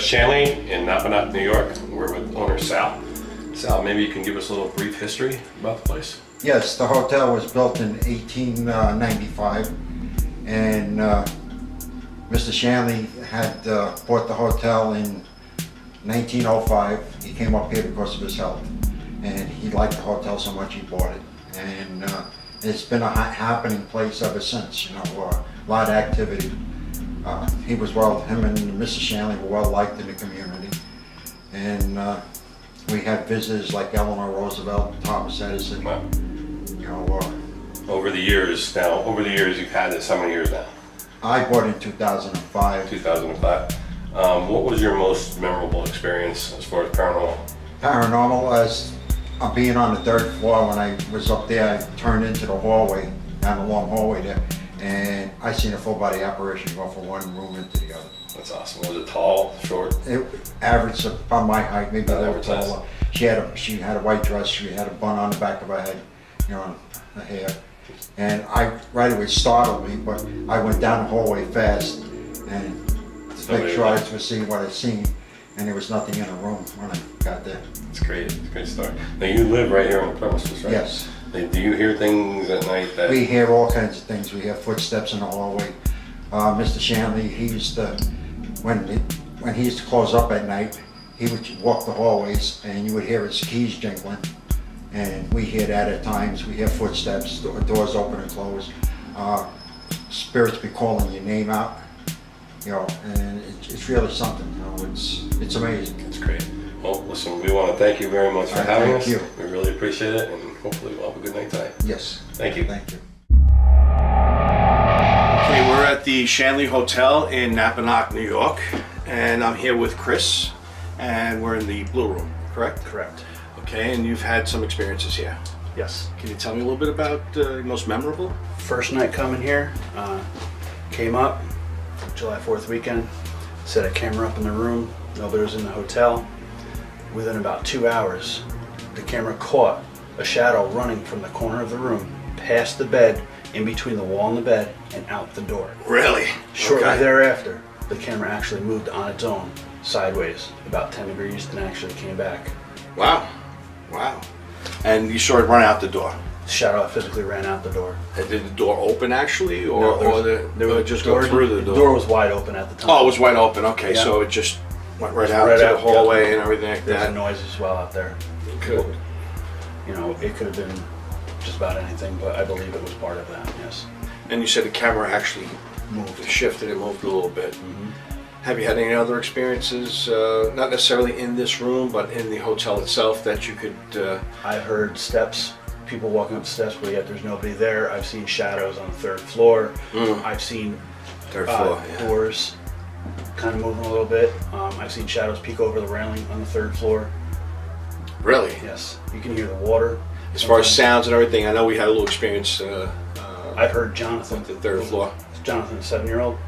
Shanley in Napanoch, New York. We're with owner Sal. Sal, maybe you can give us a little brief history about the place? Yes, the hotel was built in 1895, and Mr. Shanley had bought the hotel in 1905. He came up here because of his health, and he liked the hotel so much he bought it. And it's been a happening place ever since, you know, a lot of activity. Him and Mr. Shanley were well liked in the community. And we had visitors like Eleanor Roosevelt, Thomas Edison. Wow. You know, over the years you've had this, how many years now? I bought it in 2005. 2005. What was your most memorable experience as far as paranormal? Paranormal, as being on the 3rd floor. When I was up there, I turned into the hallway, down the long hallway there, and I seen a full body apparition go from one room into the other. That's awesome. Was it tall, short? It averaged about my height, maybe a little taller. She had a white dress. She had a bun on the back of her head, you know, her hair. And right away startled me, but I went down the hallway fast and to make sure I was seeing what I'd seen, and there was nothing in the room when I got there. It's great. It's a great story. Now you live right here on the premises, right? Yes. Do you hear things at night that... We hear all kinds of things. We hear footsteps in the hallway. Mr. Shanley, he used to, when he used to close up at night, he would walk the hallways and you would hear his keys jingling. And we hear that at times. We hear footsteps, doors open and close. Spirits be calling your name out, you know, and it's really something, you know, it's amazing. It's great. Well, listen, we want to thank you very much for having us. Thank you. We really appreciate it, and hopefully we'll have a good night tonight. Yes. Thank you. Thank you. Okay, we're at the Shanley Hotel in Napanoch, New York, and I'm here with Chris, and we're in the Blue Room, correct? Correct. Okay, and you've had some experiences here. Yes. Can you tell me a little bit about your most memorable? First night coming here, came up, July 4th weekend, set a camera up in the room, nobody was in the hotel. Within about 2 hours, the camera caught a shadow running from the corner of the room, past the bed, in between the wall and the bed, and out the door. Really? Shortly Okay. thereafter, the camera actually moved on its own, sideways, about 10 degrees, and actually came back. Wow. Wow. And you saw it run out the door? The shadow physically ran out the door. And did the door open actually, or, No, there was just go through the door? The door was wide open at the time. Oh, it was wide open. Okay, Yeah. so it just went right out to the hallway and everything like There was that. noise as well out there. Good. You know, it could have been just about anything, but I believe it was part of that, yes. And you said the camera actually Moved. shifted and moved a little bit. Have you had any other experiences, not necessarily in this room, but in the hotel itself that you could... I heard steps, people walking up the steps, but yet there's nobody there. I've seen shadows on the 3rd floor. I've seen Third floor, yeah. doors kind of moving a little bit. I've seen shadows peek over the railing on the 3rd floor. Really? Yes, you can hear the water. As far as sounds and everything, I know we had a little experience I've heard Jonathan. with the 3rd floor. Jonathan, the 7-year-old.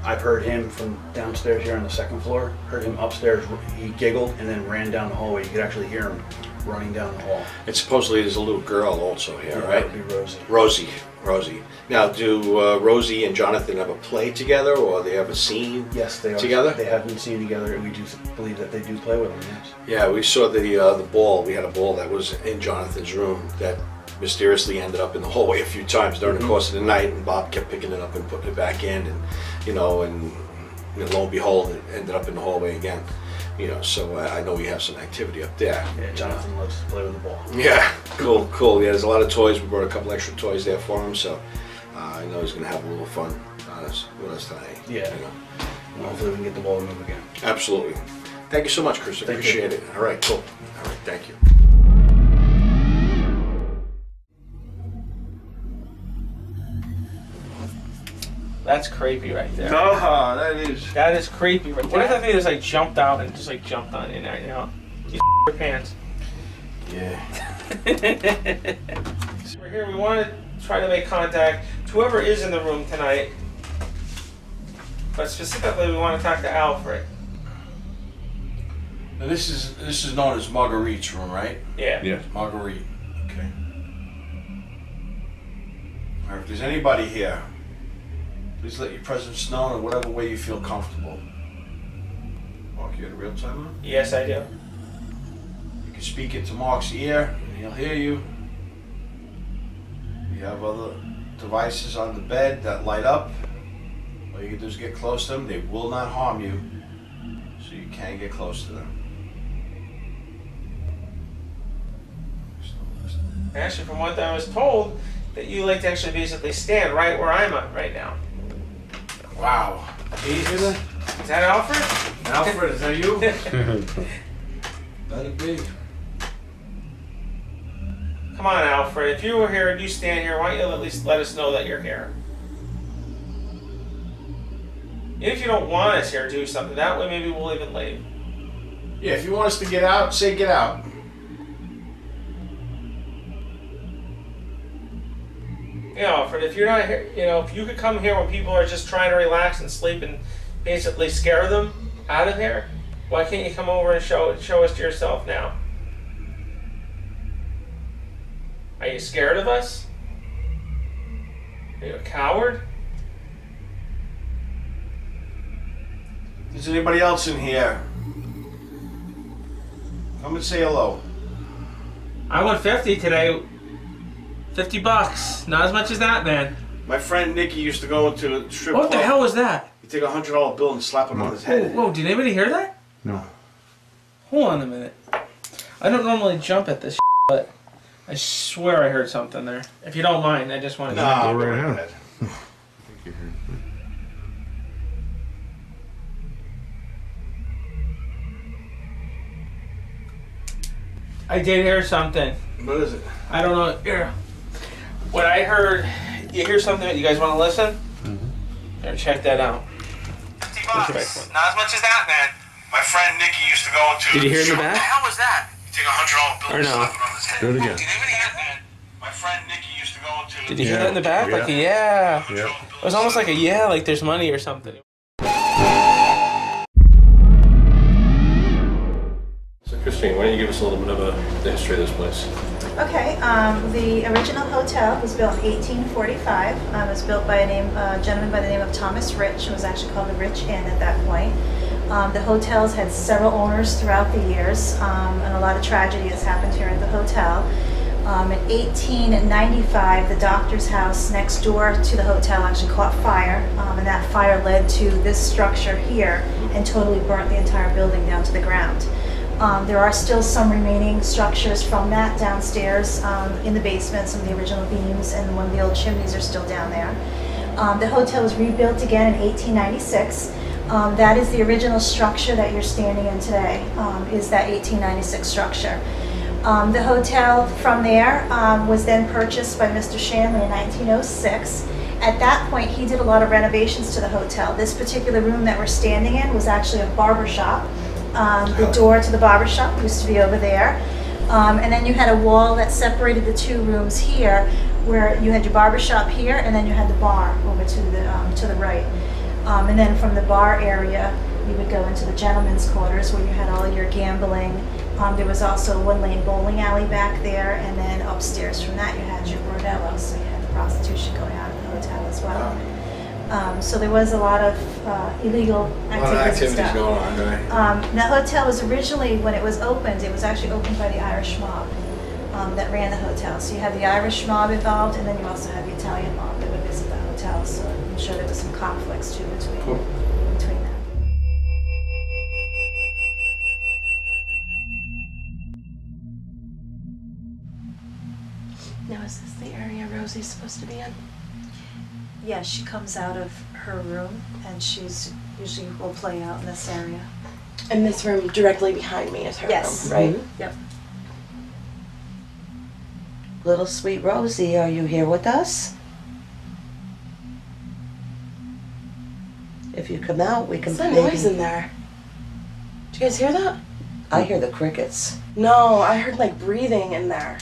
I've heard him from downstairs here on the 2nd floor. Heard him upstairs. He giggled and then ran down the hallway. You could actually hear him running down the hall. And supposedly there's a little girl also here, Yeah, right? that would be Rosie. Rosie. Now, do Rosie and Jonathan ever play together, or they have a scene Yes, they are together? They have been seen together, and we do believe that they do play with them. Yes. Yeah, we saw the ball. We had a ball that was in Jonathan's room that mysteriously ended up in the hallway a few times during the course of the night, and Bob kept picking it up and putting it back in, and lo and behold, it ended up in the hallway again. So I know we have some activity up there. Yeah, Jonathan loves to play with the ball. Yeah, cool. Yeah, there's a lot of toys. We brought a couple extra toys there for him, so I know he's gonna have a little fun with us tonight. Yeah. And hopefully we can get the ball to move again. Absolutely. Thank you so much, Chris. I Thank appreciate you. it. All right, cool. All right, thank you. That's creepy right there. Oh, that is. That is creepy. Right? What if that thing just like jumped out and just like jumped on in right now? You your pants. Yeah. So we're here. We want to try to make contact to whoever is in the room tonight, but specifically we want to talk to Alfred. Now this is known as Marguerite's room, right? Yeah. Yeah. Marguerite. Okay. All right, if there's anybody here, please let your presence known in whatever way you feel comfortable. Or Mark, you got a real timer? Yes, I do. You can speak into Mark's ear and he'll hear you. You have other devices on the bed that light up. All you can do is get close to them. They will not harm you, so you can get close to them. Actually, from what I was told, that you like to actually basically stand right where I'm at right now. Wow. Jesus. Is that Alfred? Alfred, is that you? Better be. Come on, Alfred. If you were here and you stand here, why don't you at least let us know that you're here? Even if you don't want us here, do something. That way maybe we'll even leave. Yeah, if you want us to get out, say get out. You know, Alfred, if you're not here, you know, if you could come here when people are just trying to relax and sleep and basically scare them out of here, why can't you come over and show us to yourself now? Are you scared of us? Are you a coward? Is anybody else in here? Come and say hello. I won 50 today. $50. Not as much as that, man. My friend Nicky used to go into the strip What club. the hell was that? You take a $100 bill and slap him on his head. Whoa, did anybody hear that? No. Hold on a minute. I don't normally jump at this, but I swear I heard something there. If you don't mind, I just wanted to... Nah, Go right go ahead. I did hear something. What is it? I don't know. Here. What I heard, you hear something? You guys want to listen? Mm-hmm. Here, check that out. $50. Not as much as that, man. My friend Nicky used to go into. Did you hear in the back? What the hell was that? You take a $100 bill Or and no? slap it on his head. Do it again. Did anybody hear that? My friend Nicky used to go into. Did you hear that in the back? Yeah. Like a yeah. Yeah. It was almost like a yeah, like there's money or something. So Christine, why don't you give us a little bit of the history of this place? Okay, the original hotel was built in 1845. It was built by a gentleman by the name of Thomas Rich. It was actually called the Rich Inn at that point. The hotels had several owners throughout the years, and a lot of tragedy has happened here at the hotel. In 1895, the doctor's house next door to the hotel actually caught fire, and that fire led to this structure here and totally burnt the entire building down to the ground. There are still some remaining structures from that downstairs in the basement, some of the original beams, and one of the old chimneys are still down there. The hotel was rebuilt again in 1896. That is the original structure that you're standing in today, is that 1896 structure. The hotel from there was then purchased by Mr. Shanley in 1906. At that point, he did a lot of renovations to the hotel. This particular room that we're standing in was actually a barber shop. The door to the barber shop used to be over there. And then you had a wall that separated the two rooms here, where you had your barber shop here, and then you had the bar over to the right. And then from the bar area, you would go into the gentleman's quarters where you had all your gambling. There was also a one-lane bowling alley back there, and then upstairs from that you had your bordello, so you had the prostitution going on in the hotel as well. So there was a lot of illegal activities and stuff. going on, right? The hotel was originally, when it was opened, it was actually opened by the Irish mob that ran the hotel. So you had the Irish mob involved, and then you also had the Italian mob that would visit the hotel. So I'm sure there was some conflicts too between them. Now, is this the area Rosie's supposed to be in? Yeah, she comes out of her room, and she's usually will play out in this area. And this room directly behind me is her Yes. room, right? Mm-hmm. Yep. Little sweet Rosie, are you here with us? If you come out, we can What's that maybe... noise in there? Did you guys hear that? I hear the crickets. No, I heard like breathing in there.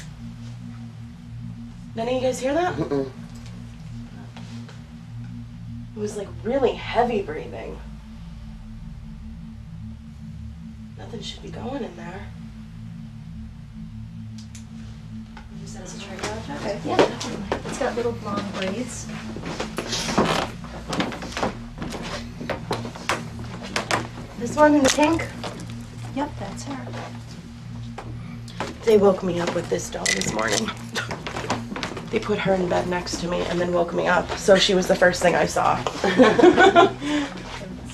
None of you guys hear that? Mm-mm. It was like really heavy breathing. Nothing should be going in there. Use that as a trigger object? Okay, yeah, definitely. It's got little long blades. This one in the pink? Yep, that's her. They woke me up with this doll this morning. They put her in bed next to me and then woke me up. So she was the first thing I saw.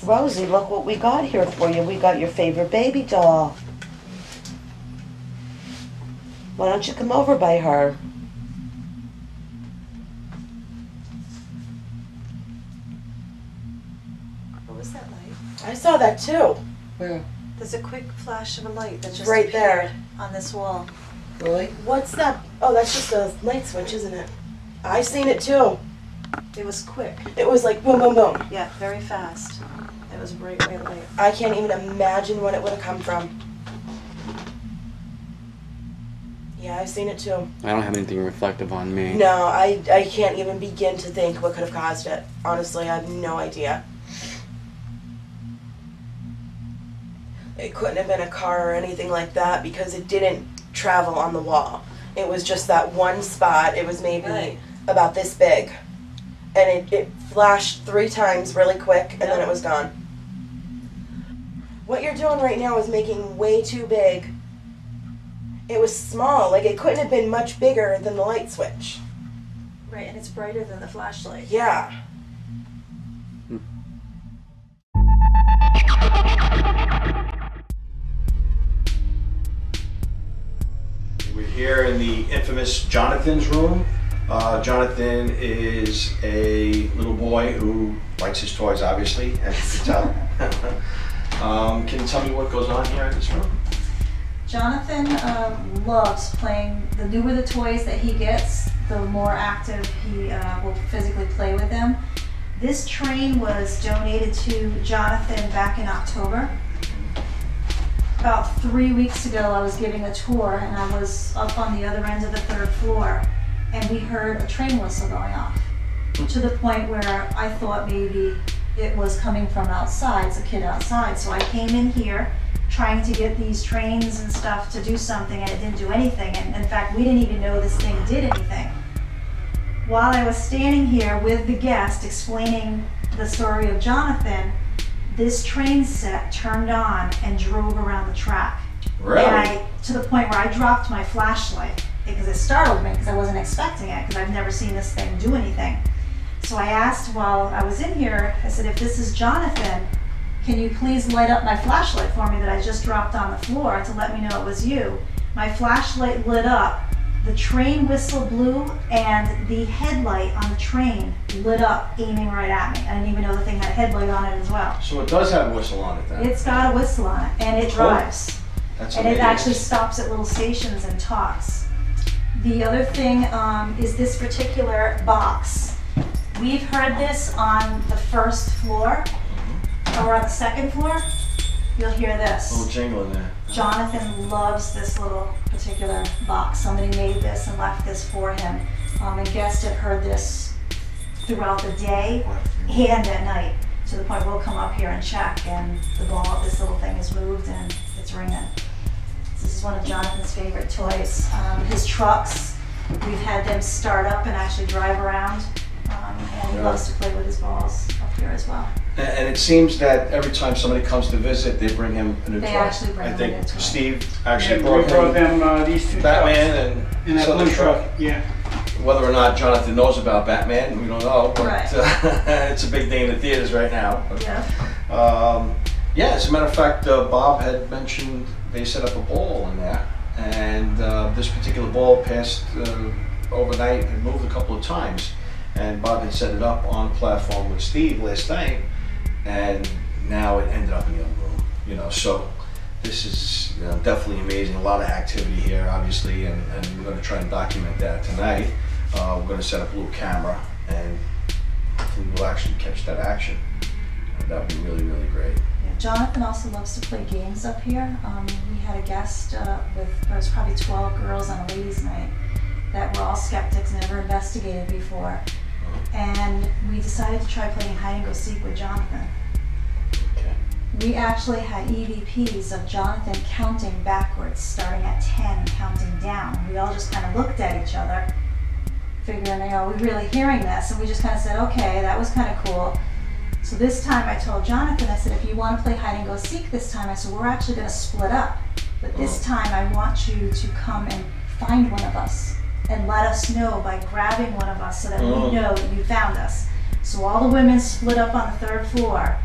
Rosie, look what we got here for you. We got your favorite baby doll. Why don't you come over by her? What was that light? I saw that too. Where? There's a quick flash of a light that just Right there. appeared on this wall. Really? What's that? Oh, that's just a light switch, isn't it? I seen it too. It was quick. It was like boom, boom, boom. Yeah, very fast. It was bright light. I can't even imagine what it would have come from. Yeah, I've seen it too. I don't have anything reflective on me. No, I can't even begin to think what could have caused it. Honestly, I have no idea. It couldn't have been a car or anything like that because it didn't travel on the wall. It was just that one spot. It was maybe about this big. And it flashed 3 times really quick and then it was gone. What you're doing right now is making way too big. It was small, like it couldn't have been much bigger than the light switch. Right, and it's brighter than the flashlight. Yeah. We're here in the infamous Jonathan's room. Jonathan is a little boy who likes his toys, obviously, as you can tell. Can you tell me what goes on here in this room? Jonathan loves playing. The newer the toys that he gets, the more active he will physically play with them. This train was donated to Jonathan back in October. About 3 weeks ago, I was giving a tour and I was up on the other end of the 3rd floor and we heard a train whistle going off to the point where I thought maybe it was coming from outside, it's a kid outside. So I came in here trying to get these trains and stuff to do something and it didn't do anything. And in fact, we didn't even know this thing did anything. While I was standing here with the guest explaining the story of Jonathan, this train set turned on and drove around the track. Really? And to the point where I dropped my flashlight because it startled me because I wasn't expecting it because I've never seen this thing do anything. So I asked while I was in here, I said, if this is Jonathan, can you please light up my flashlight for me that I just dropped on the floor to let me know it was you? My flashlight lit up, the train whistle blew, and the headlight on the train lit up, aiming right at me. I didn't even know the thing had a headlight on it as well. So it does have a whistle on it then? It's got a whistle on it, and it drives. That's and amazing. it actually stops at little stations and talks. The other thing is this particular box. We've heard this on the 1st floor, or on the 2nd floor. You'll hear this. A little jingle in there. Jonathan loves this little particular box. Somebody made this and left this for him. And guests have heard this throughout the day and at night, to the point we'll come up here and check and this little thing is moved and it's ringing. This is one of Jonathan's favorite toys. His trucks, we've had them start up and actually drive around. And he loves to play with his balls up here as well. And it seems that every time somebody comes to visit, they bring him a new toy. They actually bring I him think a new toy. Steve actually We brought brought him them these 2 Batman trucks. and In that Southern blue truck. truck, yeah. Whether or not Jonathan knows about Batman, we don't know. But Right. it's a big thing in the theaters right now. Yeah. Yeah, as a matter of fact, Bob had mentioned they set up a ball in there, and this particular ball passed overnight and moved a couple of times. And Bob had set it up on the platform with Steve last night, and now it ended up in the other room. You know, so this is definitely amazing. A lot of activity here, obviously, and we're going to try and document that tonight. We're going to set up a little camera, and hopefully we'll actually catch that action. That would be really, really great. Yeah, Jonathan also loves to play games up here. We had a guest there was probably 12 girls on a ladies' night that were all skeptics, never investigated before. And we decided to try playing hide and go seek with Jonathan. Okay. We actually had EVPs of Jonathan counting backwards, starting at 10 and counting down. We all just kind of looked at each other, figuring, are we really hearing this? And we just kind of said, okay, that was kind of cool. So this time I told Jonathan, I said, if you want to play hide and go seek this time, I said, we're actually going to split up. But this time I want you to come and find one of us and let us know by grabbing one of us so that we know that you found us. So all the women split up on the 3rd floor,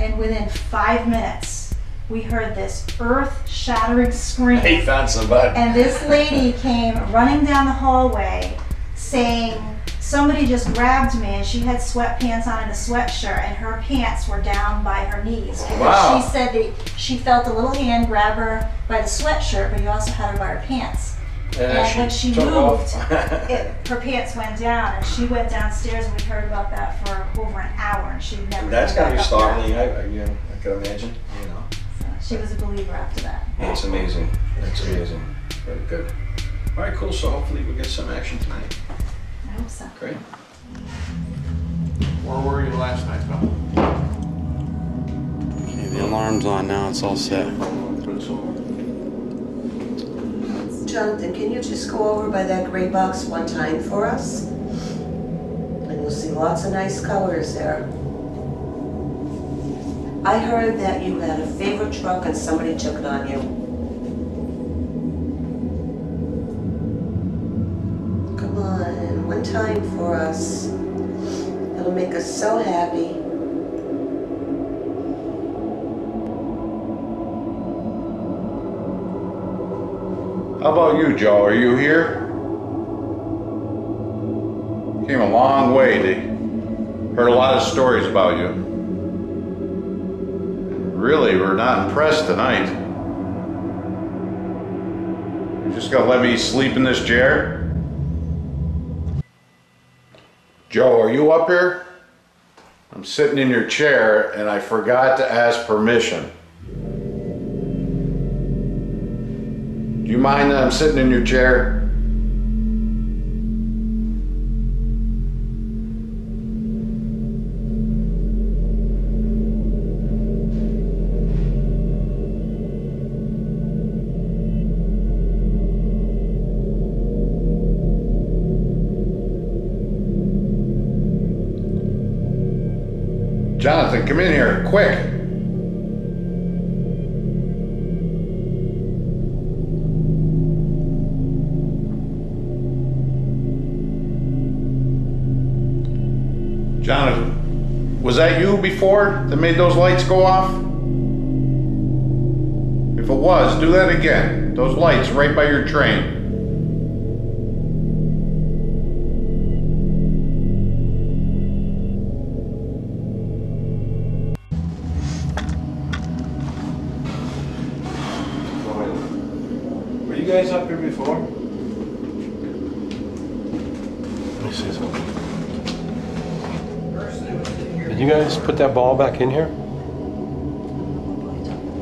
and within 5 minutes, we heard this earth-shattering scream. He found somebody. And this lady came running down the hallway saying, somebody just grabbed me, and she had sweatpants on and a sweatshirt, and her pants were down by her knees. Because Wow. she said that she felt a little hand grab her by the sweatshirt, but he also had her by her pants. And when she moved, her pants went down, and she went downstairs, and we heard about that for over an hour, and she never. That's came gotta be back up startling. there. I can imagine. You know, So she was a believer after that. that's amazing. That's amazing. Very good. All right, cool. So hopefully we'll get some action tonight. I hope so. Great. Where were you last night, Tom? Okay, the alarm's on now. It's all set. Jonathan, can you just go over by that gray box one time for us? And you'll see lots of nice colors there. I heard that you had a favorite truck and somebody took it on you. Come on, one time for us. It'll make us so happy. How about you, Joe? Are you here? Came a long way. They heard a lot of stories about you. Really, we're not impressed tonight. You just gonna let me sleep in this chair? Joe, are you up here? I'm sitting in your chair and I forgot to ask permission. Do you mind that I'm sitting in your chair? Jonathan, come in here, quick! Jonathan, was that you before that made those lights go off? If it was, do that again. Those lights right by your train. Were you guys up here before? Let me see something. Did you guys put that ball back in here?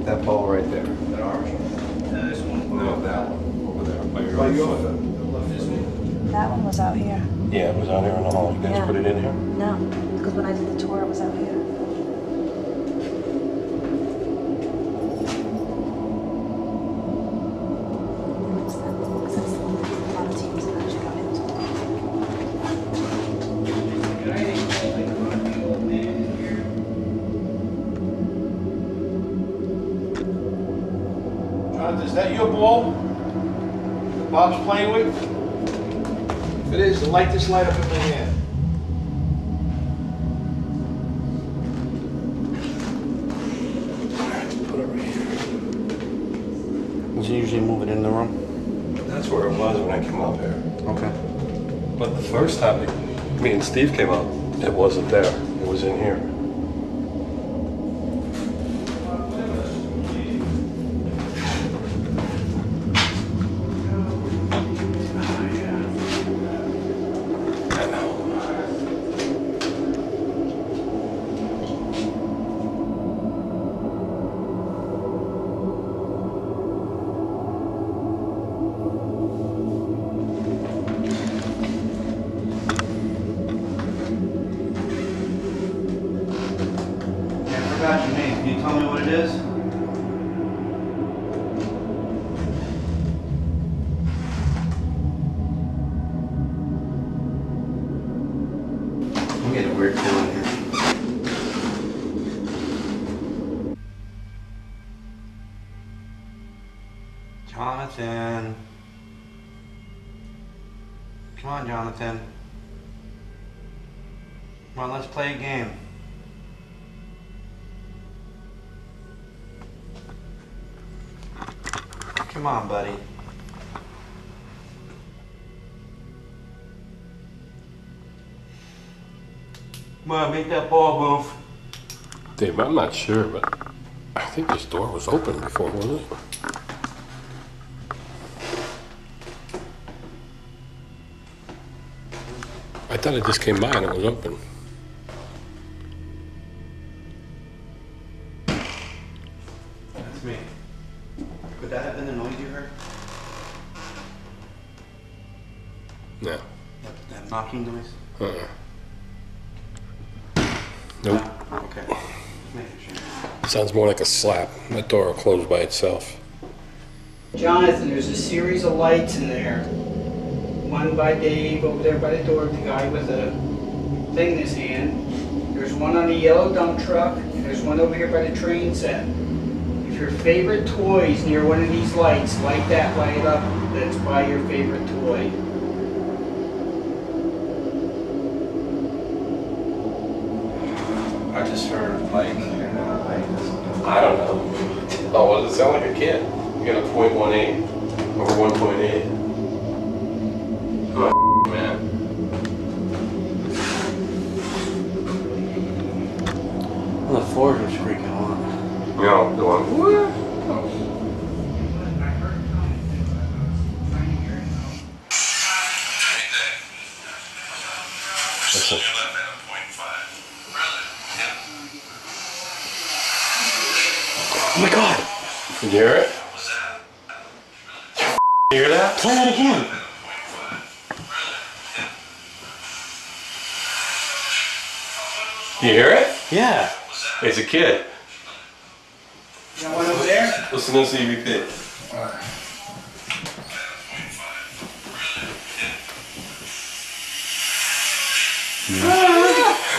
That ball right there. That orange one? No, that one over there by your Oh, right you foot. That one was out here. Yeah, it was out here in the hall. You guys Yeah. put it in here? No, because when I did the tour, it was out here. Jonathan, is that your ball that Bob's playing with? If it is, then light this light up in my hand. Put it right here. Does he usually move it in the room? That's where it was when I came up here. Okay. But the first time me and Steve came up, it wasn't there. It was in here. I forgot your name. Can you tell me what it is? I'm getting a weird feeling here. Jonathan. Come on, Jonathan. Come on, let's play a game. Come on, buddy. Come on, make that ball move. Dave, I'm not sure, but I think this door was open before, wasn't it? I thought it just came by and it was open. That's me. Could that have been the noise you heard? No. That knocking noise? Nope. Okay. Just making sure. Sounds more like a slap. That door will close by itself. Jonathan, there's a series of lights in there. One by Dave over there by the door, the guy with a thing in his hand. There's one on the yellow dump truck, and there's one over here by the train set. If your favorite toy's near one of these lights, light that light up that's by your favorite toy. I just heard like, I don't know. Oh, well, does it sound like a kid? You got a .18 over 1.8. Oh, man. Well, the floors are squeaking on. No, the one. What? Oh my God! Did you hear it? You hear that? Play that again. You hear it? Yeah. It's a kid. You got one over there? Listen to this EVP.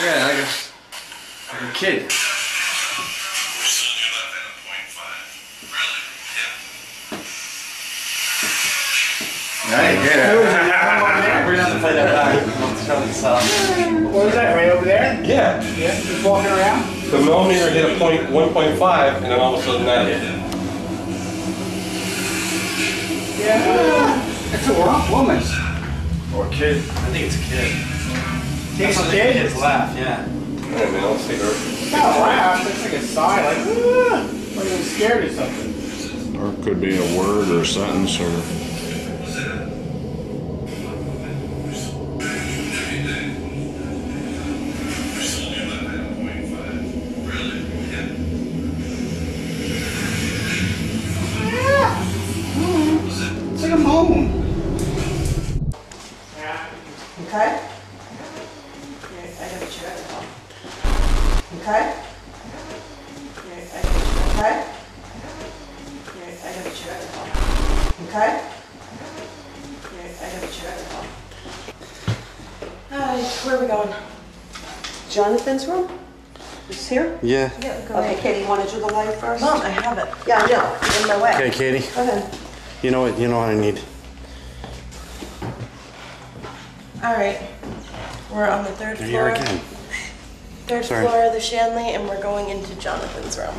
yeah, like a kid. I didn't get it. We're gonna have to play that back. What was that, right over there? Yeah. Yeah, just walking around? The millimeter hit a 1.5 and then all of a sudden that hit. Yeah. It's a woman. Or a kid. I think it's a kid. Think it's a kid? Kids laugh, yeah. Alright, man, let's take a look. It's not a laugh, it's like a sigh, like I'm scared or something. Or it could be a word or a sentence or... It's like a moan. Okay? I gotta check. Okay? Okay? I gotta check. Okay? I gotta check. Hi, where are we going? Jonathan's room? Is here? Yeah. Okay, Katie, you wanna do the light first? Mom, I have it. Yeah, I know, it's in my way. Okay, Katie. Go ahead. You know what? You know what I need. All right. We're on the third Here floor. again. Third Sorry. floor of the Shanley, and we're going into Jonathan's room.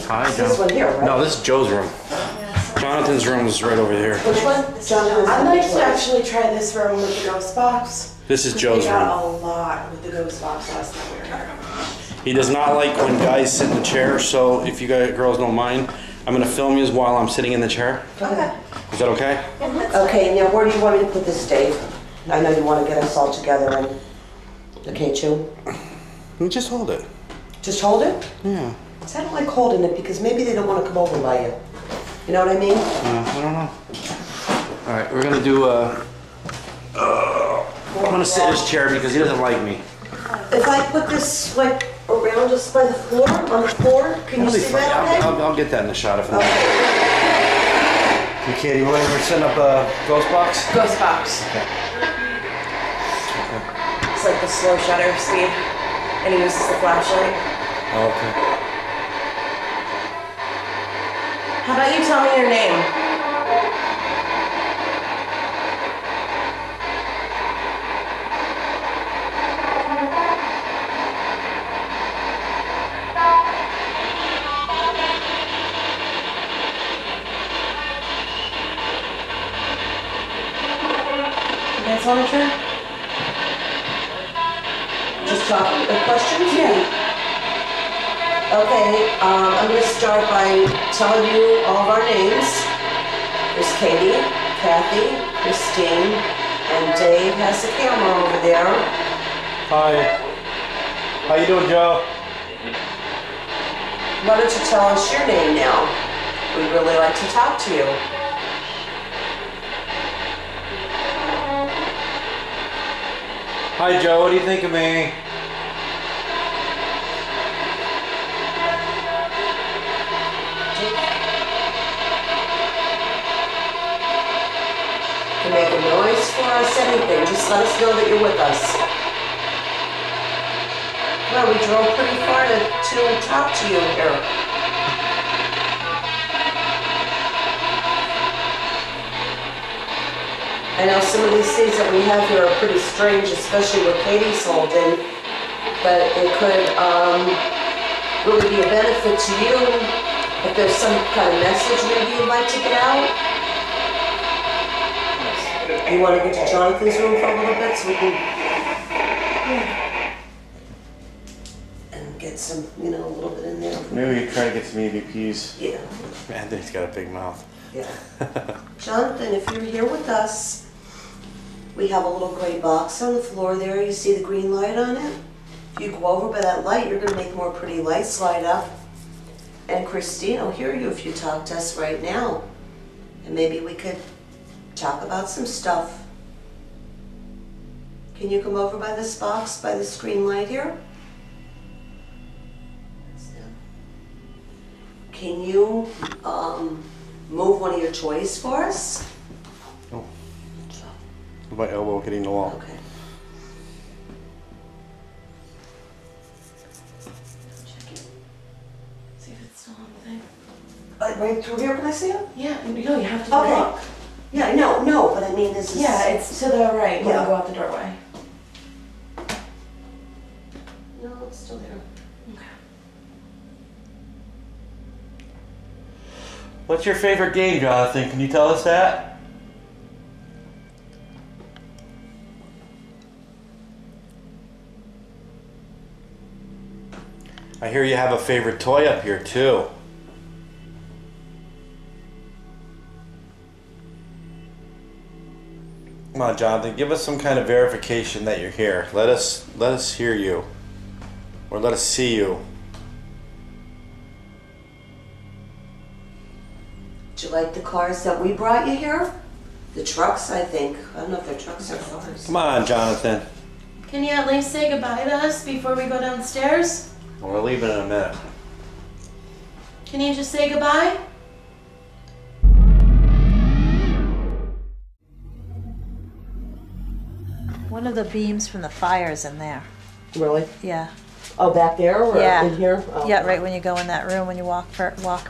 Hi, It's this one here, right? No, this is Joe's room. Jonathan's room is right over here. Which one? Jonathan's. I'd like to actually try this room with the ghost box. This is 'cause Joe's we got room. a lot with the ghost box last time we were here. He does not like when guys sit in the chair, so if you guys, girls don't mind, I'm gonna film you while I'm sitting in the chair. Okay. Is that okay? Okay, now where do you want me to put this, Dave? I know you wanna get us all together and, okay, chew? Just hold it. Just hold it? Yeah. See, I don't like holding it because maybe they don't wanna come over by you. You know what I mean? I don't know. All right, we're gonna do I'm gonna sit in his chair because he doesn't like me. If I put this like around us by the floor, on the floor, can you That'll be see fine. that okay? I'll get that in the shot if not. Okay. Hey, Katie, we're setting up a ghost box? Ghost box. Okay. It's like the slow shutter, see? And he uses the flashlight. Okay. How about you tell me your name? That's all true? Just talk, questions? Yeah. Okay, I'm gonna start by telling you all of our names. There's Katie, Kathy, Christine, and Dave has the camera over there. Hi. How you doing, Joe? Why don't you tell us your name now? We'd really like to talk to you. Hi, Joe. What do you think of me? You can make a noise for us, anything. Just let us know that you're with us. Well, we drove pretty far to talk to you here. I know some of these things that we have here are pretty strange, especially with Katie's holding, but it could really be a benefit to you if there's some kind of message maybe you'd like to get out. You want to go to Jonathan's room for a little bit so we can and get some, you know, a little bit in there. Maybe we could try to get some EVPs. Yeah. Anthony's got a big mouth. Yeah. Jonathan, if you're here with us, we have a little gray box on the floor there. You see the green light on it? If you go over by that light, you're going to make more pretty lights light up. And Christine will hear you if you talk to us right now. And maybe we could talk about some stuff. Can you come over by this box, by the screen light here? Can you move one of your toys for us? Oh. My elbow hitting the wall. Okay. Check it. See if it's still on the thing. Right through here, can I see it? Yeah, no, you have to Okay. look. Yeah, I know, no, but I mean, this is... Yeah, it's to the right when Yeah. you go out the doorway. No, it's still there. Okay. What's your favorite game, Jonathan? Can you tell us that? I hear you have a favorite toy up here, too. Come on, Jonathan, give us some kind of verification that you're here. Let us hear you. Or let us see you. Do you like the cars that we brought you here? The trucks, I think. I don't know if they're trucks or cars. Come on, Jonathan. Can you at least say goodbye to us before we go downstairs? We're leaving in a minute. Can you just say goodbye? One of the beams from the fire's in there. Really? Yeah. Oh, back there or Yeah. in here? Oh. Yeah, right when you go in that room, when you walk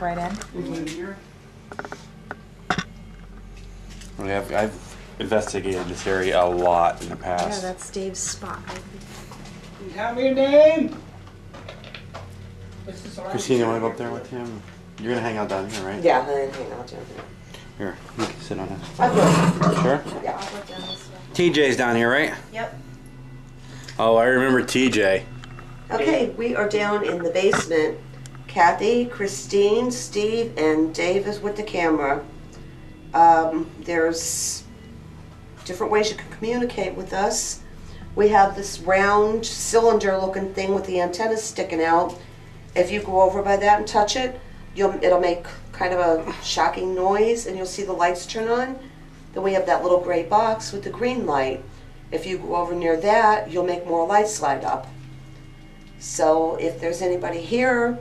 right in. I've investigated this area a lot in the Yeah, past. that's Dave's spot. Tell me your name. Christine, you want to go up there with him? You're going to hang out down here, right? Yeah, hang out down here. Here, you can sit on this. I will. Sure? Yeah. I'll go down this way. TJ's down here, right? Yep. Oh, I remember TJ. Okay, we are down in the basement. Kathy, Christine, Steve, and Dave is with the camera. There's different ways you can communicate with us. We have this round cylinder looking thing with the antennas sticking out. If you go over by that and touch it, it'll make kind of a shocking noise and you'll see the lights turn on. Then we have that little gray box with the green light. If you go over near that, you'll make more lights light up. So if there's anybody here,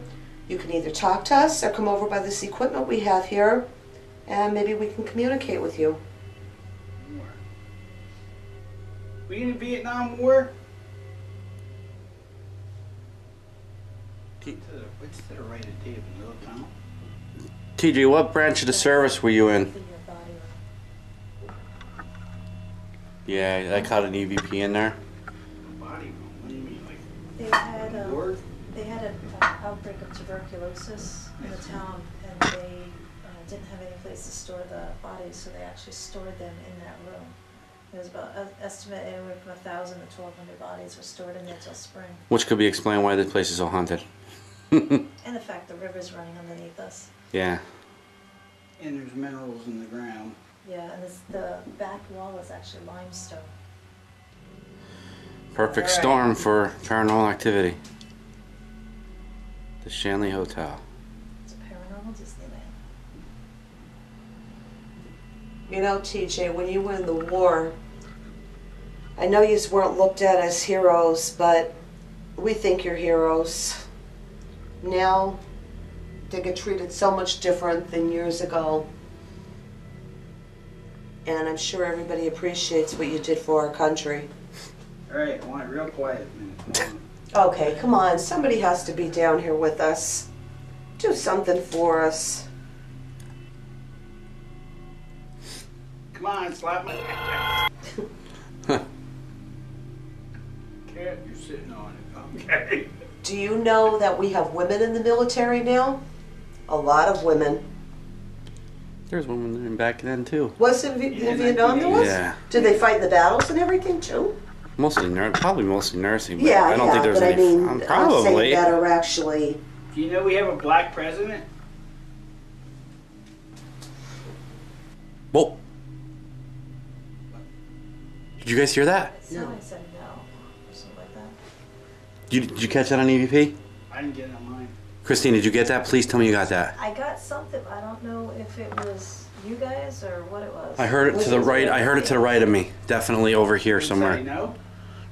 you can either talk to us or come over by this equipment we have here and maybe we can communicate with you. Were you in the Vietnam War? What's to the right of David? Little town? TJ, what branch of the service were you in? Yeah, I caught an EVP in there. Body room? What do you mean? Like They had an outbreak of tuberculosis in the town, and they didn't have any place to store the bodies, so they actually stored them in that room. There was about an estimate anywhere from 1,000 to 1,200 bodies were stored in there till spring. Which could be explained why this place is so haunted. And the fact the river's running underneath us. Yeah. And there's minerals in the ground. Yeah, and the back wall is actually limestone. Perfect storm for paranormal activity. The Shanley Hotel. It's a paranormal Disneyland. You know, TJ, when you were in the war, I know you weren't looked at as heroes, but we think you're heroes. Now, they get treated so much different than years ago. And I'm sure everybody appreciates what you did for our country. Alright, I want it real quiet. Okay, come on. Somebody has to be down here with us. Do something for us. Come on, slap my cat, you're sitting on it. Okay. Do you know that we have women in the military now? A lot of women. There's women in back then too. Was it in Vietnam there was? Yeah. Did they fight in the battles and everything too? Mostly probably mostly nursing. But Yeah, I don't think there's but any. I mean, I'm probably. saying that are actually. Do you know we have a black president? Whoa. Did you guys hear that? No. I said no, or something like that. Did you catch that on EVP? I didn't get it on mine. Christine, did you get that? Please tell me you got that. I got something. I don't know if it was you guys or what it was. I heard it to the right. I heard it to the right of me. Definitely over here somewhere. Say no?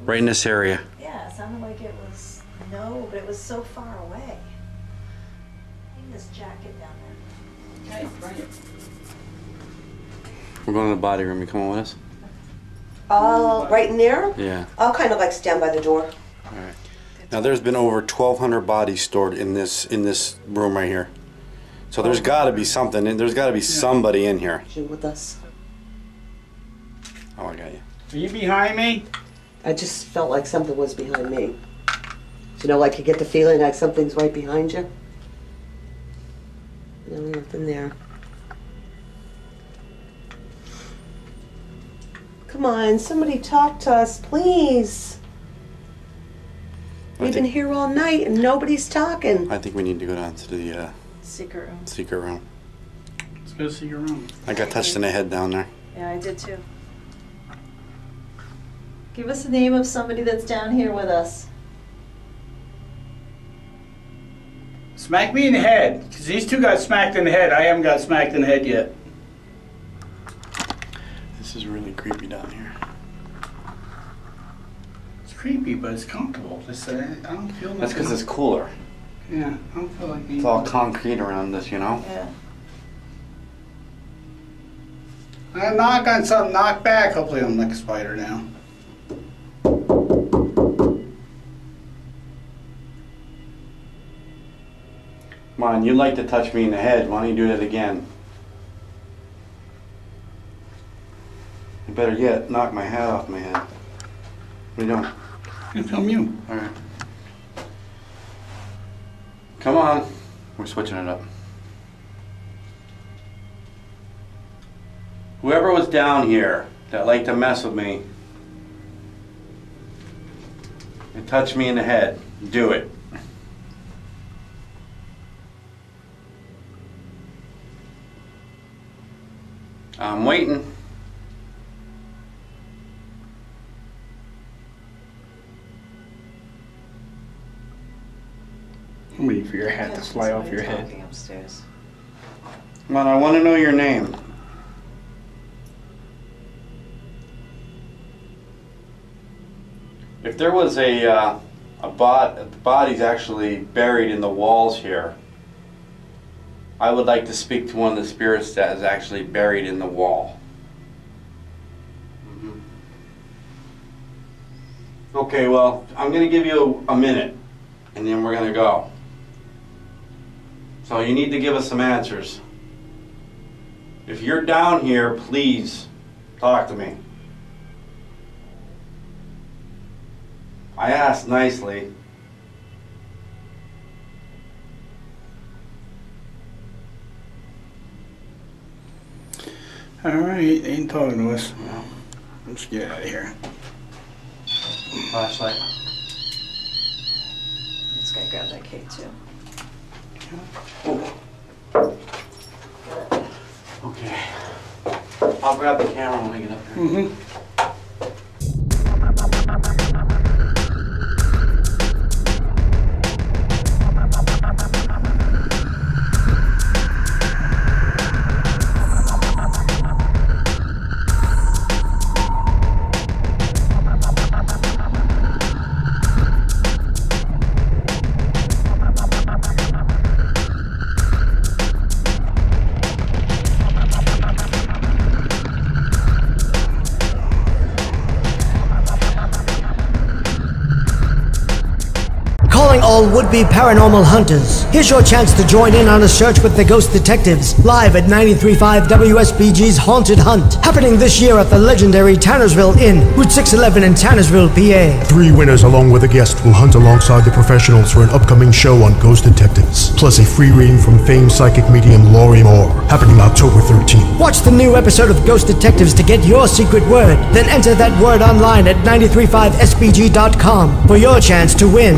Right in this area. Yeah, it sounded like it was no, but it was so far away. In this jacket down there. Okay, bring it. We're going to the body room. You coming with us? Right in there? Yeah. I'll kind of like stand by the door. All right. Now there's been over 1,200 bodies stored in this room right here. So there's got to be something. There's got to be somebody in here. You with us? Oh, I got you. Are you behind me? I just felt like something was behind me. You know, like you get the feeling like something's right behind you. No, nothing there. Come on, somebody talk to us, please. We've been here all night and nobody's talking. I think we need to go down to the Secret room. secret room. Let's go see your room. I got touched in the head down there. Yeah, I did too. Give us the name of somebody that's down here with us. Smack me in the head, because these two got smacked in the head. I haven't got smacked in the head yet. This is really creepy down here. It's creepy, but it's comfortable. I don't feel That's because it's cooler. Yeah, I don't feel like It's all concrete around us, you know? Yeah. I knock on something, knock back. Hopefully I'm like a spider now. Come on, you'd like to touch me in the head. Why don't you do that again? You better yet, knock my hat off my head. What are you doing? I'm gonna film you. Alright. Come on. We're switching it up. Whoever was down here that liked to mess with me and touch me in the head, do it. I'm waiting. I'm waiting for your hat to fly off your head. Upstairs. Come on, I want to know your name. If there was a body's actually buried in the walls here, I would like to speak to one of the spirits that is actually buried in the wall. Okay, well, I'm going to give you a minute, and then we're going to go. So you need to give us some answers. If you're down here, please talk to me. I asked nicely. Alright, they ain't talking to us. Well, let's get out of here. Flashlight. Just gotta grab that cake too. Oh. Okay. I'll grab the camera when I get up there. Mm-hmm. Calling all would-be paranormal hunters. Here's your chance to join in on a search with the Ghost Detectives, live at 93.5 WSBG's Haunted Hunt, happening this year at the legendary Tannersville Inn, Route 611 in Tannersville, PA. 3 winners along with a guest will hunt alongside the professionals for an upcoming show on Ghost Detectives, plus a free reading from famed psychic medium Laurie Moore, happening October 13th. Watch the new episode of Ghost Detectives to get your secret word, then enter that word online at 935sbg.com for your chance to win.